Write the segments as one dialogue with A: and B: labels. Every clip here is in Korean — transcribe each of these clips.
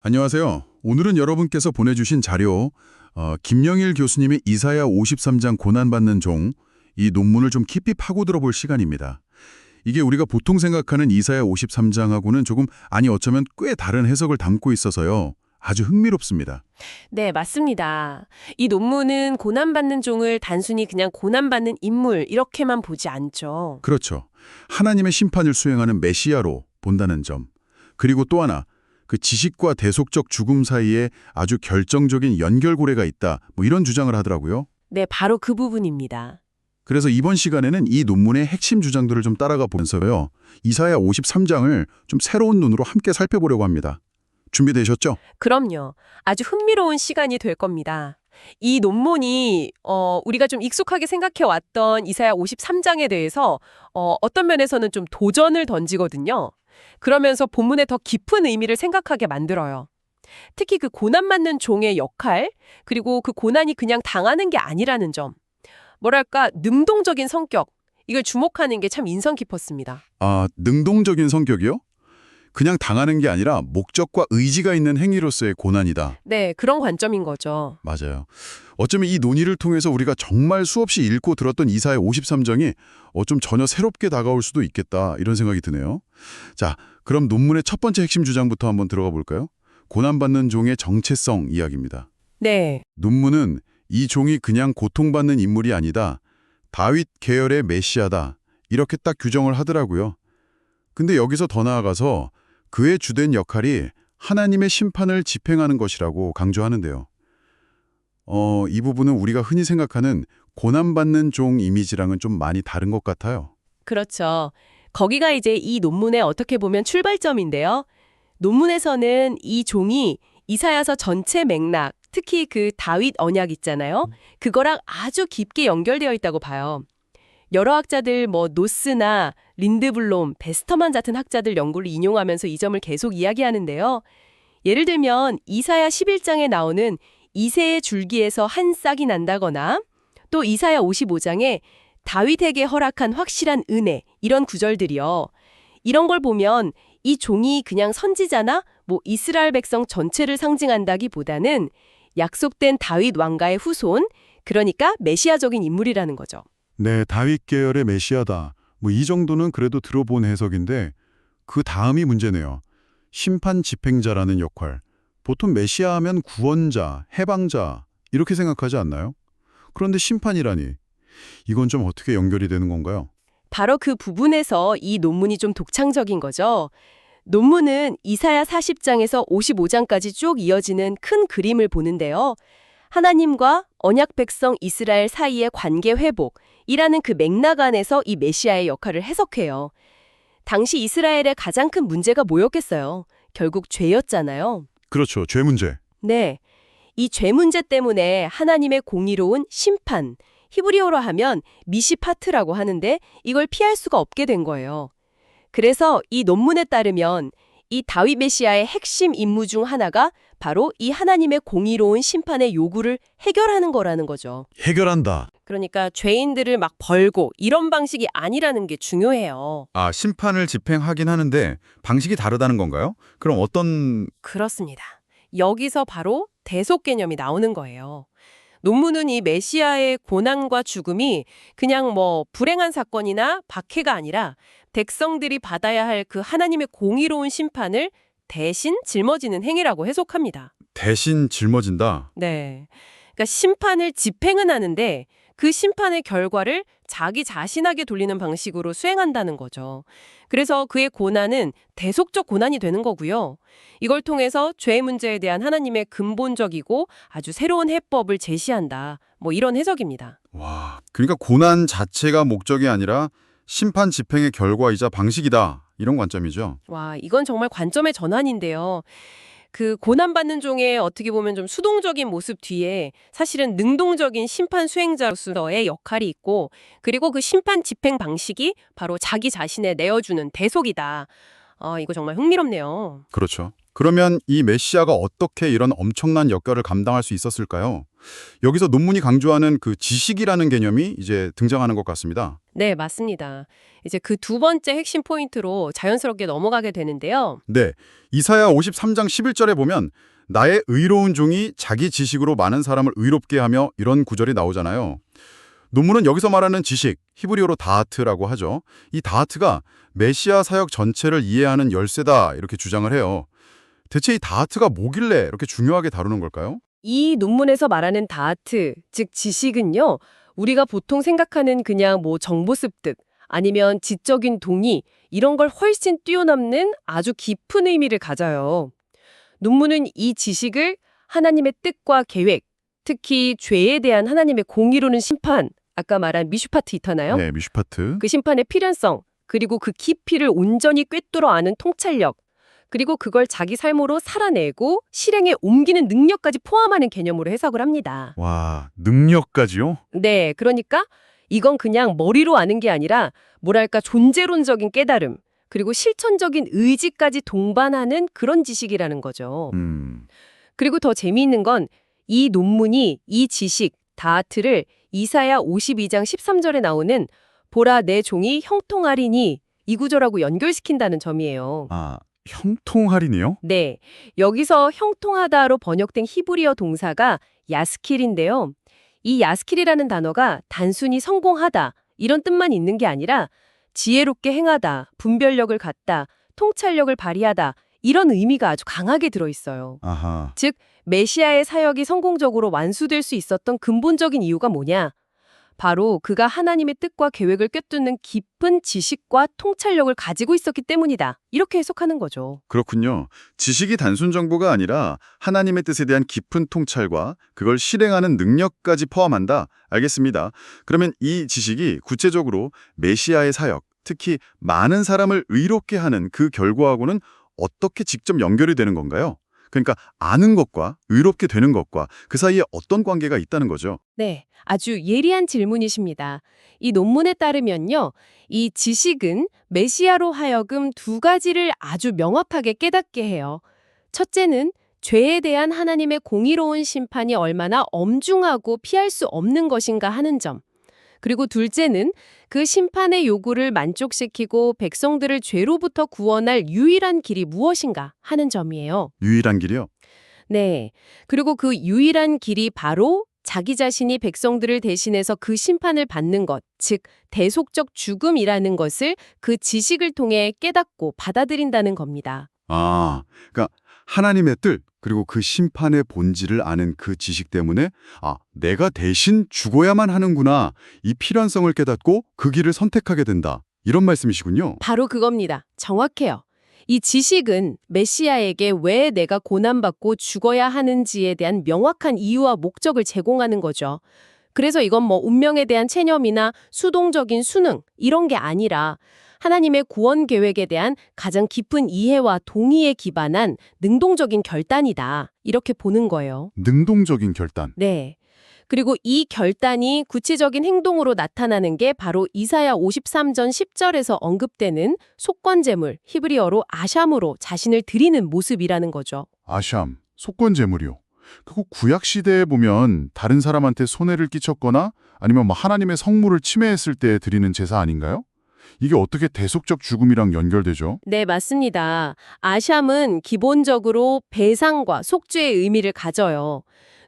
A: 안녕하세요. 오늘은 여러분께서 보내주신 자료, 김영일 교수님의 이사야 53장 고난받는 종, 이 논문을 좀 깊이 파고들어 볼 시간입니다. 이게 우리가 보통 생각하는 이사야 53장하고는 조금, 아니 어쩌면 꽤 다른 해석을 담고 있어서요. 아주 흥미롭습니다.
B: 네, 맞습니다. 이 논문은 고난받는 종을 단순히 그냥 고난받는 인물 이렇게만 보지 않죠.
A: 그렇죠. 하나님의 심판을 수행하는 메시아로 본다는 점. 그리고 또 하나, 그 지식과 대속적 죽음 사이에 아주 결정적인 연결고리가 있다. 이런 주장을 하더라고요.
B: 네, 바로 그 부분입니다.
A: 그래서 이번 시간에는 이 논문의 핵심 주장들을 좀 따라가 보면서요. 이사야 53장을 좀 새로운 눈으로 함께 살펴보려고 합니다. 준비되셨죠?
B: 그럼요. 아주 흥미로운 시간이 될 겁니다. 이 논문이 우리가 좀 익숙하게 생각해왔던 이사야 53장에 대해서 어떤 면에서는 좀 도전을 던지거든요. 그러면서 본문의 더 깊은 의미를 생각하게 만들어요. 특히 그 고난받는 종의 역할, 그리고 그 고난이 그냥 당하는 게 아니라는 점. 뭐랄까, 능동적인 성격, 이걸 주목하는 게 참 인상 깊었습니다.
A: 아, 능동적인 성격이요? 그냥 당하는 게 아니라 목적과 의지가 있는 행위로서의 고난이다.
B: 네, 그런 관점인 거죠.
A: 맞아요. 어쩌면 이 논의를 통해서 우리가 정말 수없이 읽고 들었던 이사야 53장이 좀 전혀 새롭게 다가올 수도 있겠다 이런 생각이 드네요. 자, 그럼 논문의 첫 번째 핵심 주장부터 한번 들어가 볼까요? 고난받는 종의 정체성 이야기입니다.
B: 네,
A: 논문은 이 종이 그냥 고통받는 인물이 아니다. 다윗 계열의 메시아다. 이렇게 딱 규정을 하더라고요. 근데 여기서 더 나아가서 그의 주된 역할이 하나님의 심판을 집행하는 것이라고 강조하는데요. 이 부분은 우리가 흔히 생각하는 고난받는 종 이미지랑은 좀 많이 다른 것 같아요.
B: 그렇죠. 거기가 이제 이 논문의 어떻게 보면 출발점인데요. 논문에서는 이 종이 이사야서 전체 맥락, 특히 그 다윗 언약 있잖아요. 그거랑 아주 깊게 연결되어 있다고 봐요. 여러 학자들 노스나 린드블롬, 베스터만 같은 학자들 연구를 인용하면서 이 점을 계속 이야기하는데요. 예를 들면 이사야 11장에 나오는 이새의 줄기에서 한 싹이 난다거나 또 이사야 55장에 다윗에게 허락한 확실한 은혜 이런 구절들이요. 이런 걸 보면 이 종이 그냥 선지자나 이스라엘 백성 전체를 상징한다기보다는 약속된 다윗 왕가의 후손, 그러니까 메시아적인 인물이라는 거죠.
C: 네, 다윗 계열의 메시아다. 이 정도는 그래도 들어본 해석인데 그 다음이 문제네요. 심판 집행자라는 역할. 보통 메시아 하면 구원자, 해방자 이렇게 생각하지 않나요? 그런데 심판이라니. 이건 좀 어떻게 연결이 되는 건가요?
B: 바로 그 부분에서 이 논문이 좀 독창적인 거죠. 논문은 이사야 40장에서 55장까지 쭉 이어지는 큰 그림을 보는데요. 하나님과 언약 백성 이스라엘 사이의 관계 회복이라는 그 맥락 안에서 이 메시아의 역할을 해석해요. 당시 이스라엘의 가장 큰 문제가 뭐였겠어요? 결국 죄였잖아요.
C: 그렇죠. 죄 문제.
B: 네. 이 죄 문제 때문에 하나님의 공의로운 심판, 히브리어로 하면 미시파트라고 하는데 이걸 피할 수가 없게 된 거예요. 그래서 이 논문에 따르면 이 다윗 메시아의 핵심 임무 중 하나가 바로 이 하나님의 공의로운 심판의 요구를 해결하는 거라는 거죠.
C: 해결한다.
B: 그러니까 죄인들을 막 벌고 이런 방식이 아니라는 게 중요해요.
D: 아, 심판을 집행하긴 하는데 방식이 다르다는 건가요? 그럼 어떤...
B: 그렇습니다. 여기서 바로 대속 개념이 나오는 거예요. 논문은 이 메시아의 고난과 죽음이 그냥 불행한 사건이나 박해가 아니라 백성들이 받아야 할 그 하나님의 공의로운 심판을 대신 짊어지는 행위라고 해석합니다.
D: 대신 짊어진다?
B: 네. 그러니까 심판을 집행은 하는데 그 심판의 결과를 자기 자신에게 돌리는 방식으로 수행한다는 거죠. 그래서 그의 고난은 대속적 고난이 되는 거고요. 이걸 통해서 죄 문제에 대한 하나님의 근본적이고 아주 새로운 해법을 제시한다. 이런 해석입니다.
D: 와, 그러니까 고난 자체가 목적이 아니라 심판 집행의 결과이자 방식이다. 이런 관점이죠.
B: 와, 이건 정말 관점의 전환인데요. 그 고난받는 종의 어떻게 보면 좀 수동적인 모습 뒤에 사실은 능동적인 심판 수행자로서의 역할이 있고, 그리고 그 심판 집행 방식이 바로 자기 자신에 내어주는 대속이다. 이거 정말 흥미롭네요.
D: 그렇죠. 그러면 이 메시아가 어떻게 이런 엄청난 역할을 감당할 수 있었을까요? 여기서 논문이 강조하는 그 지식이라는 개념이 이제 등장하는 것 같습니다.
B: 네, 맞습니다. 이제 그 두 번째 핵심 포인트로 자연스럽게 넘어가게 되는데요.
D: 네, 이사야 53장 11절에 보면 나의 의로운 종이 자기 지식으로 많은 사람을 의롭게 하며 이런 구절이 나오잖아요. 논문은 여기서 말하는 지식, 히브리어로 다하트라고 하죠. 이 다하트가 메시아 사역 전체를 이해하는 열쇠다 이렇게 주장을 해요. 대체 이 다하트가 뭐길래 이렇게 중요하게 다루는 걸까요?
B: 이 논문에서 말하는 다하트, 즉 지식은요, 우리가 보통 생각하는 그냥 뭐 정보 습득, 아니면 지적인 동의, 이런 걸 훨씬 뛰어넘는 아주 깊은 의미를 가져요. 논문은 이 지식을 하나님의 뜻과 계획, 특히 죄에 대한 하나님의 공의로는 심판, 아까 말한 미슈파트 있잖아요.
D: 네, 미슈파트.
B: 그 심판의 필연성, 그리고 그 깊이를 온전히 꿰뚫어 아는 통찰력, 그리고 그걸 자기 삶으로 살아내고 실행에 옮기는 능력까지 포함하는 개념으로 해석을 합니다.
D: 와, 능력까지요?
B: 네, 그러니까 이건 그냥 머리로 아는 게 아니라 뭐랄까 존재론적인 깨달음, 그리고 실천적인 의지까지 동반하는 그런 지식이라는 거죠. 그리고 더 재미있는 건 이 논문이 이 지식, 다하트를 이사야 52장 13절에 나오는 보라 내 종이 형통하리니 이 구절하고 연결시킨다는 점이에요.
D: 아, 형통할인이요?
B: 네, 여기서 형통하다로 번역된 히브리어 동사가 야스킬인데요. 이 야스킬이라는 단어가 단순히 성공하다 이런 뜻만 있는 게 아니라 지혜롭게 행하다, 분별력을 갖다, 통찰력을 발휘하다 이런 의미가 아주 강하게 들어있어요.
D: 아하.
B: 즉 메시아의 사역이 성공적으로 완수될 수 있었던 근본적인 이유가 뭐냐? 바로 그가 하나님의 뜻과 계획을 꿰뚫는 깊은 지식과 통찰력을 가지고 있었기 때문이다. 이렇게 해석하는 거죠.
D: 그렇군요. 지식이 단순 정보가 아니라 하나님의 뜻에 대한 깊은 통찰과 그걸 실행하는 능력까지 포함한다. 알겠습니다. 그러면 이 지식이 구체적으로 메시아의 사역, 특히 많은 사람을 의롭게 하는 그 결과하고는 어떻게 직접 연결이 되는 건가요? 그러니까 아는 것과 의롭게 되는 것과 그 사이에 어떤 관계가 있다는 거죠?
B: 네, 아주 예리한 질문이십니다. 이 논문에 따르면요, 이 지식은 메시아로 하여금 두 가지를 아주 명확하게 깨닫게 해요. 첫째는 죄에 대한 하나님의 공의로운 심판이 얼마나 엄중하고 피할 수 없는 것인가 하는 점. 그리고 둘째는 그 심판의 요구를 만족시키고 백성들을 죄로부터 구원할 유일한 길이 무엇인가 하는 점이에요.
D: 유일한 길이요?
B: 네. 그리고 그 유일한 길이 바로 자기 자신이 백성들을 대신해서 그 심판을 받는 것, 즉 대속적 죽음이라는 것을 그 지식을 통해 깨닫고 받아들인다는 겁니다.
D: 아, 그러니까 하나님의 뜻 그리고 그 심판의 본질을 아는 그 지식 때문에 내가 대신 죽어야만 하는구나. 이 필연성을 깨닫고 그 길을 선택하게 된다. 이런 말씀이시군요.
B: 바로 그겁니다. 정확해요. 이 지식은 메시아에게 왜 내가 고난받고 죽어야 하는지에 대한 명확한 이유와 목적을 제공하는 거죠. 그래서 이건 뭐 운명에 대한 체념이나 수동적인 수능 이런 게 아니라 하나님의 구원 계획에 대한 가장 깊은 이해와 동의에 기반한 능동적인 결단이다. 이렇게 보는 거예요.
D: 능동적인 결단.
B: 네. 그리고 이 결단이 구체적인 행동으로 나타나는 게 바로 이사야 53전 10절에서 언급되는 속건제물, 히브리어로 아샴으로 자신을 드리는 모습이라는 거죠.
C: 아샴, 속건제물이요. 그거 구약 시대에 보면 다른 사람한테 손해를 끼쳤거나 아니면 뭐 하나님의 성물을 침해했을 때 드리는 제사 아닌가요? 이게 어떻게 대속적 죽음이랑 연결되죠?
B: 네, 맞습니다. 아샴은 기본적으로 배상과 속죄의 의미를 가져요.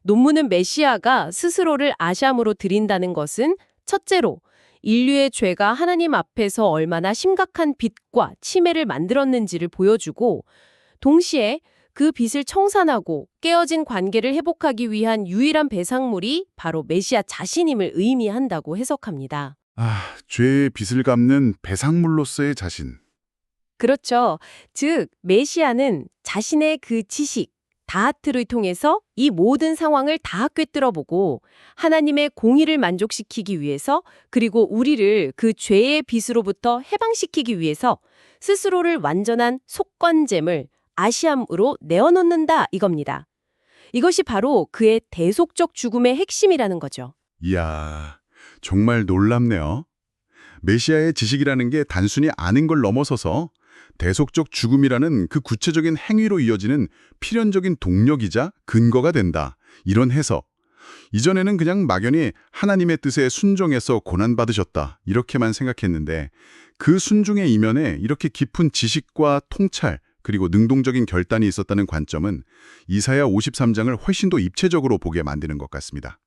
B: 논문은 메시아가 스스로를 아샴으로 드린다는 것은 첫째로 인류의 죄가 하나님 앞에서 얼마나 심각한 빚과 침해를 만들었는지를 보여주고 동시에 그 빚을 청산하고 깨어진 관계를 회복하기 위한 유일한 배상물이 바로 메시아 자신임을 의미한다고 해석합니다.
C: 죄의 빚을 갚는 배상물로서의 자신.
B: 그렇죠. 즉 메시아는 자신의 그 지식, 다하트를 통해서 이 모든 상황을 다 꿰뚫어보고 하나님의 공의를 만족시키기 위해서 그리고 우리를 그 죄의 빚으로부터 해방시키기 위해서 스스로를 완전한 속건제물, 아시암으로 내어놓는다 이겁니다. 이것이 바로 그의 대속적 죽음의 핵심이라는 거죠.
A: 이야, 정말 놀랍네요. 메시아의 지식이라는 게 단순히 아는 걸 넘어서서 대속적 죽음이라는 그 구체적인 행위로 이어지는 필연적인 동력이자 근거가 된다. 이런 해석. 이전에는 그냥 막연히 하나님의 뜻에 순종해서 고난받으셨다 이렇게만 생각했는데 그 순종의 이면에 이렇게 깊은 지식과 통찰 그리고 능동적인 결단이 있었다는 관점은 이사야 53장을 훨씬 더 입체적으로 보게 만드는 것 같습니다.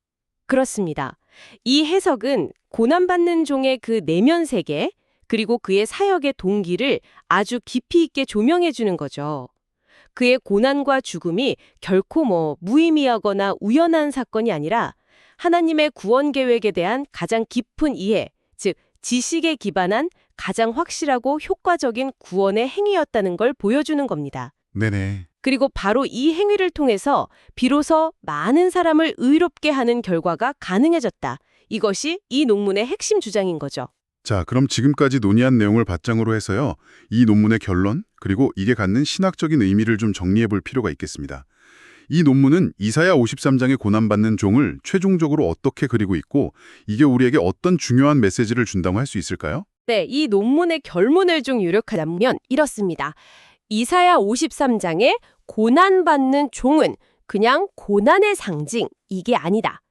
B: 그렇습니다. 이 해석은 고난받는 종의 그 내면 세계, 그리고 그의 사역의 동기를 아주 깊이 있게 조명해 주는 거죠. 그의 고난과 죽음이 결코 무의미하거나 우연한 사건이 아니라 하나님의 구원 계획에 대한 가장 깊은 이해, 즉 지식에 기반한 가장 확실하고 효과적인 구원의 행위였다는 걸 보여주는 겁니다.
A: 네네.
B: 그리고 바로 이 행위를 통해서 비로소 많은 사람을 의롭게 하는 결과가 가능해졌다. 이것이 이 논문의 핵심 주장인 거죠.
A: 자, 그럼 지금까지 논의한 내용을 바탕으로 해서요. 이 논문의 결론, 그리고 이게 갖는 신학적인 의미를 좀 정리해 볼 필요가 있겠습니다. 이 논문은 이사야 53장의 고난받는 종을 최종적으로 어떻게 그리고 있고 이게 우리에게 어떤 중요한 메시지를 준다고 할 수 있을까요?
B: 네, 이 논문의 결론을 좀 요약하자면 이렇습니다. 이사야 53장의 고난받는 종은 그냥 고난의 상징, 이게 아니다.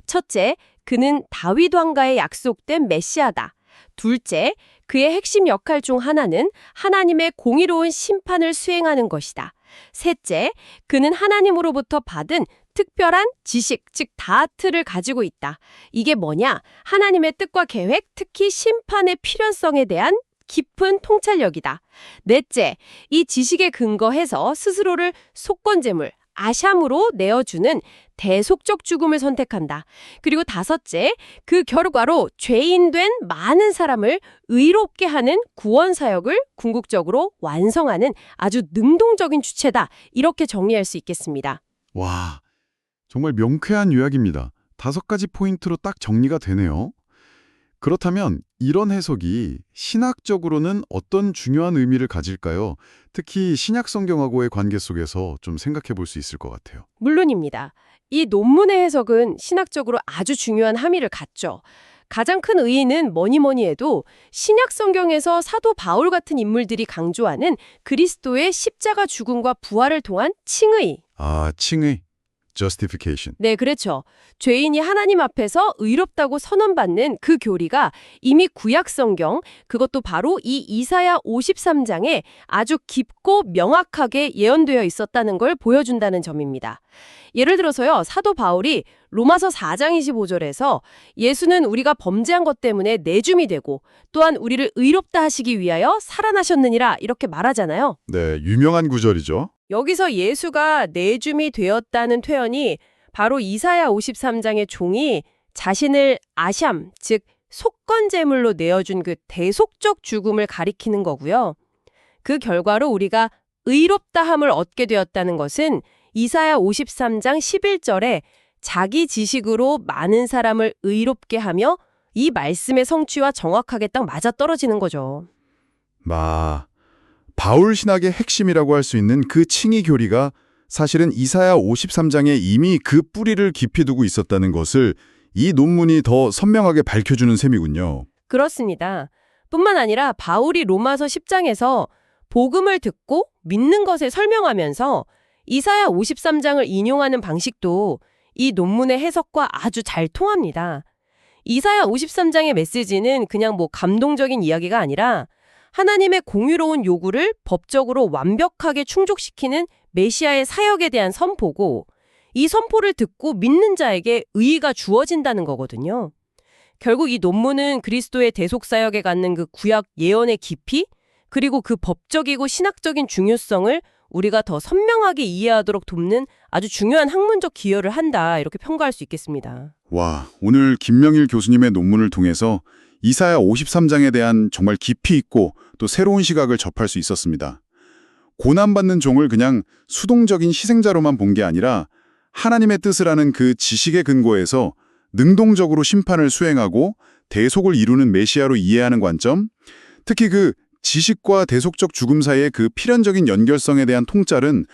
B: 첫째, 그는 다윗 왕가에 약속된 메시아다. 둘째, 그의 핵심 역할 중 하나는 하나님의 공의로운 심판을 수행하는 것이다. 셋째, 그는 하나님으로부터 받은 특별한 지식, 즉 다하트를 가지고 있다. 이게 뭐냐? 하나님의 뜻과 계획, 특히 심판의 필연성에 대한 깊은 통찰력이다. 넷째, 이 지식에 근거해서 스스로를 속건제물, 아샴으로 내어주는 대속적 죽음을 선택한다. 그리고 다섯째, 그 결과로 죄인된 많은 사람을 의롭게 하는 구원 사역을 궁극적으로 완성하는 아주 능동적인 주체다. 이렇게 정리할 수 있겠습니다.
C: 와, 정말 명쾌한 요약입니다. 5가지 포인트로 딱 정리가 되네요. 그렇다면 이런 해석이 신학적으로는 어떤 중요한 의미를 가질까요? 특히 신약 성경하고의 관계 속에서 좀 생각해 볼 수 있을 것 같아요.
B: 물론입니다. 이 논문의 해석은 신학적으로 아주 중요한 함의를 갖죠. 가장 큰 의의는 뭐니 해도 신약 성경에서 사도 바울 같은 인물들이 강조하는 그리스도의 십자가 죽음과 부활을 통한 칭의.
A: 아, 칭의, justification.
B: 네, 그렇죠. 죄인이 하나님 앞에서 의롭다고 선언받는 그 교리가 이미 구약 성경, 그것도 바로 이 이사야 53장에 아주 깊고 명확하게 예언되어 있었다는 걸 보여준다는 점입니다. 예를 들어서요, 사도 바울이 로마서 4장 25절에서 예수는 우리가 범죄한 것 때문에 내줌이 되고 또한 우리를 의롭다 하시기 위하여 살아나셨느니라 이렇게 말하잖아요.
A: 네, 유명한 구절이죠.
B: 여기서 예수가 내줌이 되었다는 표현이 바로 이사야 53장의 종이 자신을 아샴, 즉 속건제물로 내어준 그 대속적 죽음을 가리키는 거고요. 그 결과로 우리가 의롭다함을 얻게 되었다는 것은 이사야 53장 11절에 자기 지식으로 많은 사람을 의롭게 하며 이 말씀의 성취와 정확하게 딱 맞아떨어지는 거죠.
A: 바울 신학의 핵심이라고 할 수 있는 그 칭의 교리가 사실은 이사야 53장에 이미 그 뿌리를 깊이 두고 있었다는 것을 이 논문이 더 선명하게 밝혀주는 셈이군요.
B: 그렇습니다. 뿐만 아니라 바울이 로마서 10장에서 복음을 듣고 믿는 것을 설명하면서 이사야 53장을 인용하는 방식도 이 논문의 해석과 아주 잘 통합니다. 이사야 53장의 메시지는 그냥 감동적인 이야기가 아니라 하나님의 공의로운 요구를 법적으로 완벽하게 충족시키는 메시아의 사역에 대한 선포고 이 선포를 듣고 믿는 자에게 의의가 주어진다는 거거든요. 결국 이 논문은 그리스도의 대속사역에 갖는 그 구약 예언의 깊이 그리고 그 법적이고 신학적인 중요성을 우리가 더 선명하게 이해하도록 돕는 아주 중요한 학문적 기여를 한다 이렇게 평가할 수 있겠습니다.
A: 와, 오늘 김명일 교수님의 논문을 통해서 이사야 53장에 대한 정말 깊이 있고 또 새로운 시각을 접할 수 있었습니다. 고난받는 종을 그냥 수동적인 희생자로만 본 게 아니라 하나님의 뜻을 아는 그 지식의 근거에서 능동적으로 심판을 수행하고 대속을 이루는 메시아로 이해하는 관점, 특히 그 지식과 대속적 죽음 사이의 그 필연적인 연결성에 대한 통찰은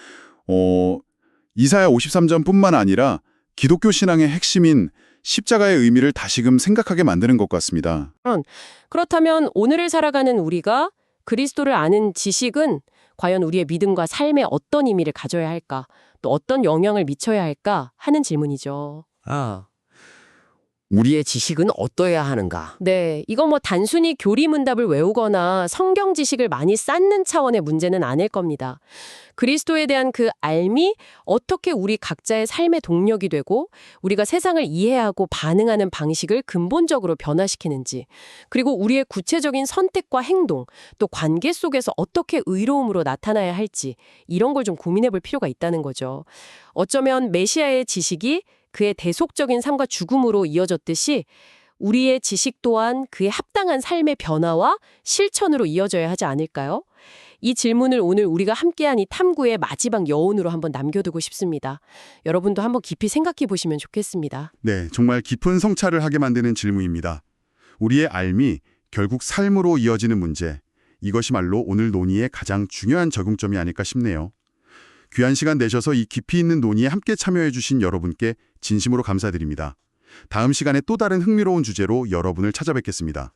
A: 이사야 53장뿐만 아니라 기독교 신앙의 핵심인 십자가의 의미를 다시금 생각하게 만드는 것 같습니다.
B: 그렇다면 오늘을 살아가는 우리가 그리스도를 아는 지식은 과연 우리의 믿음과 삶에 어떤 의미를 가져야 할까? 또 어떤 영향을 미쳐야 할까? 하는 질문이죠.
E: 아, 우리의 지식은 어떠해야 하는가?
B: 네, 이건 뭐 단순히 교리문답을 외우거나 성경 지식을 많이 쌓는 차원의 문제는 아닐 겁니다. 그리스도에 대한 그 알미, 어떻게 우리 각자의 삶의 동력이 되고 우리가 세상을 이해하고 반응하는 방식을 근본적으로 변화시키는지, 그리고 우리의 구체적인 선택과 행동, 또 관계 속에서 어떻게 의로움으로 나타나야 할지, 이런 걸 좀 고민해 볼 필요가 있다는 거죠. 어쩌면 메시아의 지식이 그의 대속적인 삶과 죽음으로 이어졌듯이 우리의 지식 또한 그에 합당한 삶의 변화와 실천으로 이어져야 하지 않을까요? 이 질문을 오늘 우리가 함께한 이 탐구의 마지막 여운으로 한번 남겨두고 싶습니다. 여러분도 한번 깊이 생각해 보시면 좋겠습니다.
C: 네, 정말 깊은 성찰을 하게 만드는 질문입니다. 우리의 삶이 결국 삶으로 이어지는 문제, 이것이 말로 오늘 논의의 가장 중요한 적용점이 아닐까 싶네요. 귀한 시간 내셔서 이 깊이 있는 논의에 함께 참여해 주신 여러분께 진심으로 감사드립니다. 다음 시간에 또 다른 흥미로운 주제로 여러분을 찾아뵙겠습니다.